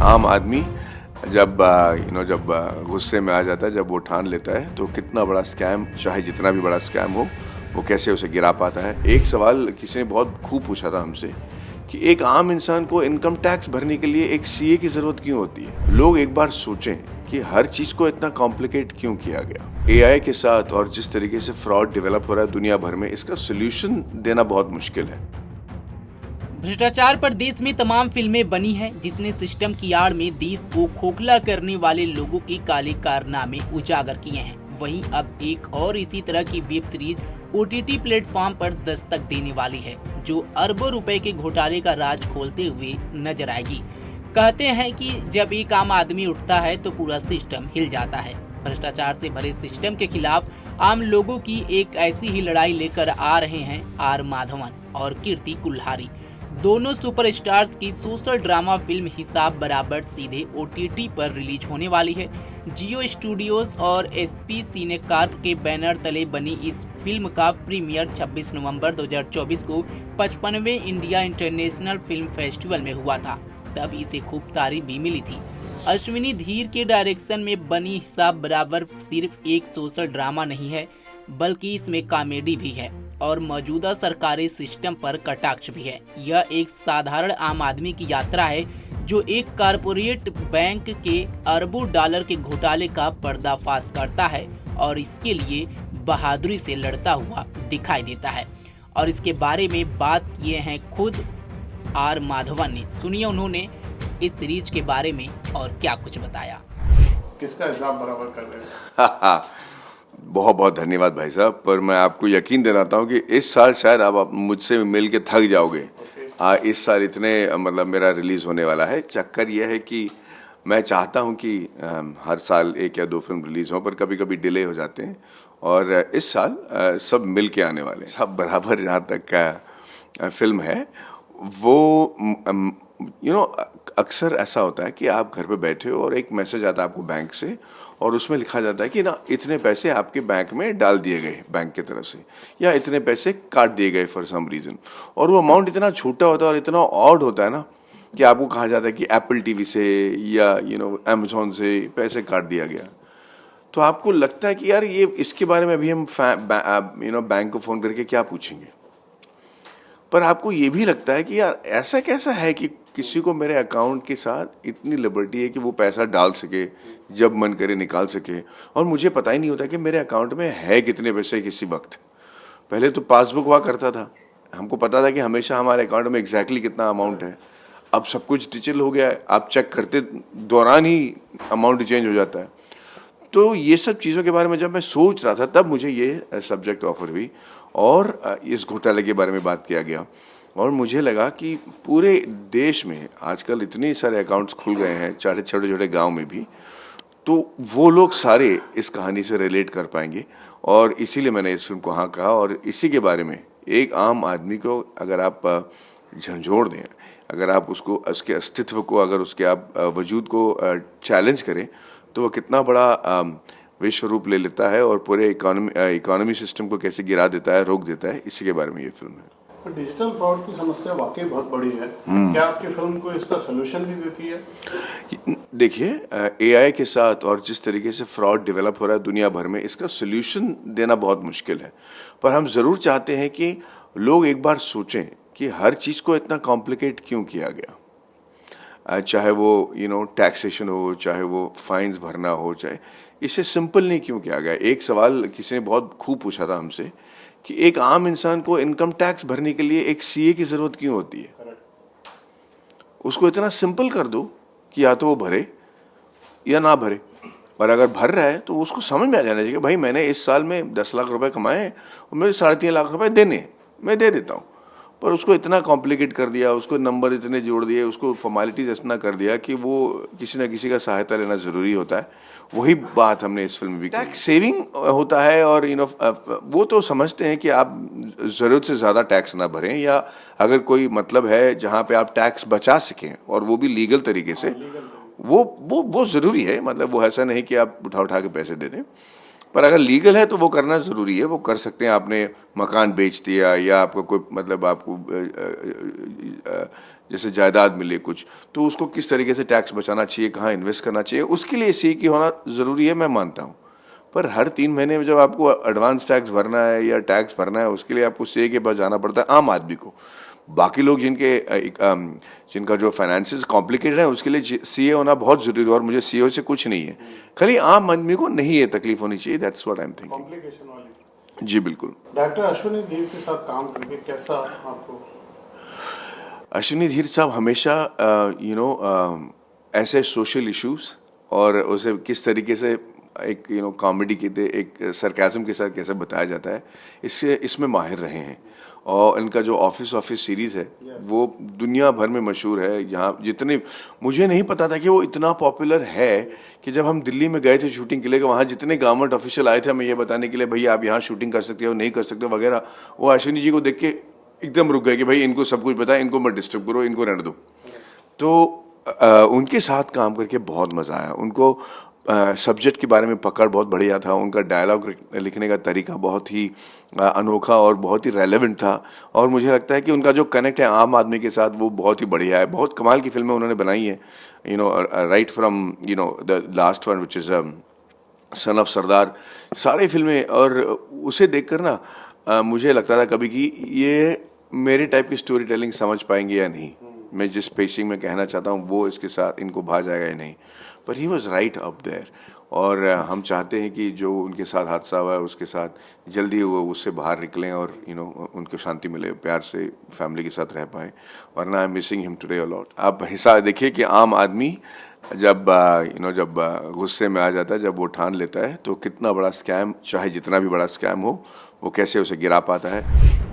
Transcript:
आम आदमी जब जब गुस्से में आ जाता है, जब वो ठान लेता है तो कितना बड़ा स्कैम, चाहे जितना भी बड़ा स्कैम हो, वो कैसे उसे गिरा पाता है। एक सवाल किसी ने बहुत खूब पूछा था हमसे कि एक आम इंसान को इनकम टैक्स भरने के लिए एक सीए की जरूरत क्यों होती है। लोग एक बार सोचें कि हर चीज को इतना कॉम्प्लिकेट क्यों किया गया। एआई के साथ और जिस तरीके से फ्रॉड डेवलप हो रहा है दुनिया भर में, इसका सोल्यूशन देना बहुत मुश्किल है। भ्रष्टाचार पर देश में तमाम फिल्में बनी हैं, जिसने सिस्टम की आड़ में देश को खोखला करने वाले लोगों के काले कारनामे उजागर किए हैं। वहीं अब एक और इसी तरह की वेब सीरीज ओटीटी प्लेटफॉर्म पर दस्तक देने वाली है, जो अरबों रुपए के घोटाले का राज खोलते हुए नजर आएगी। कहते हैं कि जब एक आम आदमी उठता है तो पूरा सिस्टम हिल जाता है। भ्रष्टाचार से भरे सिस्टम के खिलाफ आम लोगों की एक ऐसी ही लड़ाई लेकर आ रहे हैं आर माधवन और कीर्ति कुल्हारी। दोनों सुपरस्टार्स की सोशल ड्रामा फिल्म हिसाब बराबर सीधे ओटीटी पर रिलीज होने वाली है। जियो स्टूडियोज और एसपी सिनेकार्प के बैनर तले बनी इस फिल्म का प्रीमियर 26 नवंबर 2024 को 55वें इंडिया इंटरनेशनल फिल्म फेस्टिवल में हुआ था। तब इसे खूब तारीफ भी मिली थी। अश्विनी धीर के डायरेक्शन में बनी हिसाब बराबर सिर्फ एक सोशल ड्रामा नहीं है, बल्कि इसमें कॉमेडी भी है और मौजूदा सरकारी सिस्टम पर कटाक्ष भी है। यह एक साधारण आम आदमी की यात्रा है जो एक कारपोरेट बैंक के अरबों डॉलर के घोटाले का पर्दाफाश करता है और इसके लिए बहादुरी से लड़ता हुआ दिखाई देता है। और इसके बारे में बात किए हैं खुद आर माधवन ने। सुनिए उन्होंने इस सीरीज के बारे में और क्या कुछ बताया। किसका हिसाब बराबर कर रहे हैं? बहुत बहुत धन्यवाद भाई साहब, पर मैं आपको यकीन दिलाता हूँ कि इस साल शायद आप मुझसे मिल के थक जाओगे। इस साल इतने मेरा रिलीज होने वाला है। चक्कर यह है कि मैं चाहता हूँ कि हर साल एक या दो फिल्म रिलीज हो, पर कभी कभी डिले हो जाते हैं और इस साल सब मिल के आने वाले हैं। सब बराबर जहाँ तक का फिल्म है वो अक्सर ऐसा होता है कि आप घर पे बैठे हो और एक मैसेज आता है आपको बैंक से और उसमें लिखा जाता है कि ना इतने पैसे आपके बैंक में डाल दिए गए बैंक की तरफ से, या इतने पैसे काट दिए गए फॉर सम रीज़न। और वो अमाउंट इतना छोटा होता है और इतना ऑड होता है ना कि आपको कहा जाता है कि एप्पल टीवी से या अमेजोन से पैसे काट दिया गया। तो आपको लगता है कि यार ये इसके बारे में अभी हम बैंक को फ़ोन करके क्या पूछेंगे। पर आपको ये भी लगता है कि यार ऐसा कैसा है कि किसी को मेरे अकाउंट के साथ इतनी लिबर्टी है कि वो पैसा डाल सके, जब मन करे निकाल सके, और मुझे पता ही नहीं होता कि मेरे अकाउंट में है कितने पैसे किसी वक्त। पहले तो पासबुक हुआ करता था, हमको पता था कि हमेशा हमारे अकाउंट में एग्जैक्टली कितना अमाउंट है। अब सब कुछ डिजिटल हो गया है, आप चेक करते दौरान ही अमाउंट चेंज हो जाता है। तो ये सब चीज़ों के बारे में जब मैं सोच रहा था तब मुझे ये सब्जेक्ट ऑफर हुई और इस घोटाले के बारे में बात किया गया। और मुझे लगा कि पूरे देश में आजकल इतने सारे अकाउंट्स खुल गए हैं, चाहे छोटे छोटे गांव में भी, तो वो लोग सारे इस कहानी से रिलेट कर पाएंगे। और इसीलिए मैंने इस फिल्म को हाँ कहा। और इसी के बारे में एक आम आदमी को अगर आप झंझोड़ दें, अगर आप उसको उसके अस्तित्व को, अगर उसके आप वजूद को चैलेंज करें, तो वो कितना बड़ा विश्व रूप ले लेता है और पूरे इकोनॉमी सिस्टम को कैसे गिरा देता है, रोक देता है। इसी के बारे में ये फिल्म है। तो डिजिटल फ्रॉड की समस्या वाकई बहुत बड़ी है। क्या आपकी फिल्म को इसका सलूशन भी देती है? देखिए, एआई के साथ और जिस तरीके से फ्रॉड डेवलप हो रहा है दुनिया भर में, इसका सोल्यूशन देना बहुत मुश्किल है। पर हम ज़रूर चाहते हैं कि लोग एक बार सोचें कि हर चीज़ को इतना कॉम्प्लिकेट क्यों किया गया। चाहे वो टैक्सेशन हो, चाहे वो फाइन्स भरना हो, चाहे इसे सिंपल नहीं क्यों किया गया। एक सवाल किसी ने बहुत खूब पूछा था हमसे कि एक आम इंसान को इनकम टैक्स भरने के लिए एक सीए की ज़रूरत क्यों होती है। उसको इतना सिंपल कर दो कि या तो वो भरे या ना भरे, और अगर भर रहा है तो उसको समझ में आ जाना चाहिए कि भाई मैंने इस साल में 10 लाख रुपए कमाए और मुझे 3.5 लाख रुपए देने, मैं दे देता हूँ। पर उसको इतना कॉम्प्लिकेट कर दिया, उसको नंबर इतने जोड़ दिए, उसको फॉर्मेलिटीज इतना कर दिया कि वो किसी न किसी का सहायता लेना ज़रूरी होता है। वही बात हमने इस फिल्म में भी की। टैक्स सेविंग होता है और वो तो समझते हैं कि आप ज़रूरत से ज़्यादा टैक्स ना भरें, या अगर कोई मतलब है जहाँ पे आप टैक्स बचा सकें और वो भी लीगल तरीके से, वो ज़रूरी है। मतलब वो ऐसा नहीं कि आप उठा उठा के पैसे दे दें। पर अगर लीगल है तो वो करना ज़रूरी है, वो कर सकते हैं। आपने मकान बेच दिया या आपको कोई मतलब आपको जैसे जायदाद मिले कुछ, तो उसको किस तरीके से टैक्स बचाना चाहिए, कहाँ इन्वेस्ट करना चाहिए, उसके लिए सी की होना ज़रूरी है, मैं मानता हूँ। पर हर 3 महीने में जब आपको एडवांस टैक्स भरना है या टैक्स भरना है, उसके लिए आपको सीए के पास जाना पड़ता है आम आदमी को। बाकी लोग जिनका जो फाइनेंसेस कॉम्प्लिकेटेड है, उसके लिए सीए होना बहुत ज़रूरी है, और मुझे सीए से कुछ नहीं है। खाली आम आदमी को नहीं ये तकलीफ होनी चाहिए, that's what I am thinking. Complication वाली। जी बिल्कुल। डॉक्टर अश्विनी धीर के साथ काम करके कैसा आपको? अश्विनी धीर साहब हमेशा ऐसे सोशल इश्यूज और उसे किस तरीके से एक कॉमेडी के एक सरकाज़म के साथ कैसे बताया जाता है, इसमें माहिर रहे हैं। और इनका जो ऑफिस सीरीज़ है वो दुनिया भर में मशहूर है। यहाँ जितने, मुझे नहीं पता था कि वो इतना पॉपुलर है कि जब हम दिल्ली में गए थे शूटिंग के लिए, वहाँ जितने गवर्नमेंट ऑफिशियल आए थे हमें ये बताने के लिए, भैया आप यहाँ शूटिंग कर सकते हो, नहीं कर सकते हो वगैरह, वो अश्विनी जी को देख के एकदम रुक गए कि भाई इनको सब कुछ पता है, इनको मत डिस्टर्ब करो, इनको रहने दो। तो उनके साथ काम करके बहुत मज़ा आया। उनको सब्जेक्ट के बारे में पकड़ बहुत बढ़िया था, उनका डायलॉग लिखने का तरीका बहुत ही अनोखा और बहुत ही रेलेवेंट था, और मुझे लगता है कि उनका जो कनेक्ट है आम आदमी के साथ वो बहुत ही बढ़िया है। बहुत कमाल की फिल्में उन्होंने बनाई हैं, right from the last one which is son of Sardar, सारी फिल्में। और उसे देखकर ना मुझे लगता था कभी कि ये मेरे टाइप की स्टोरी टेलिंग समझ पाएंगे या नहीं, मैं जिस पेसिंग में कहना चाहता हूँ वो इसके साथ इनको भा जाएगा या नहीं। पर he was right up there, और हम चाहते हैं कि जो उनके साथ हादसा हुआ है उसके साथ जल्दी वो उससे बाहर निकलें और उनको शांति मिले, प्यार से फैमिली के साथ रह पाएँ। वरना I am missing him today a lot. आप हिसाब देखिए कि आम आदमी जब जब गुस्से में आ जाता है, जब वो ठान लेता है, तो कितना बड़ा स्कैम, चाहे जितना भी बड़ा स्कैम हो, वो कैसे उसे गिरा पाता है।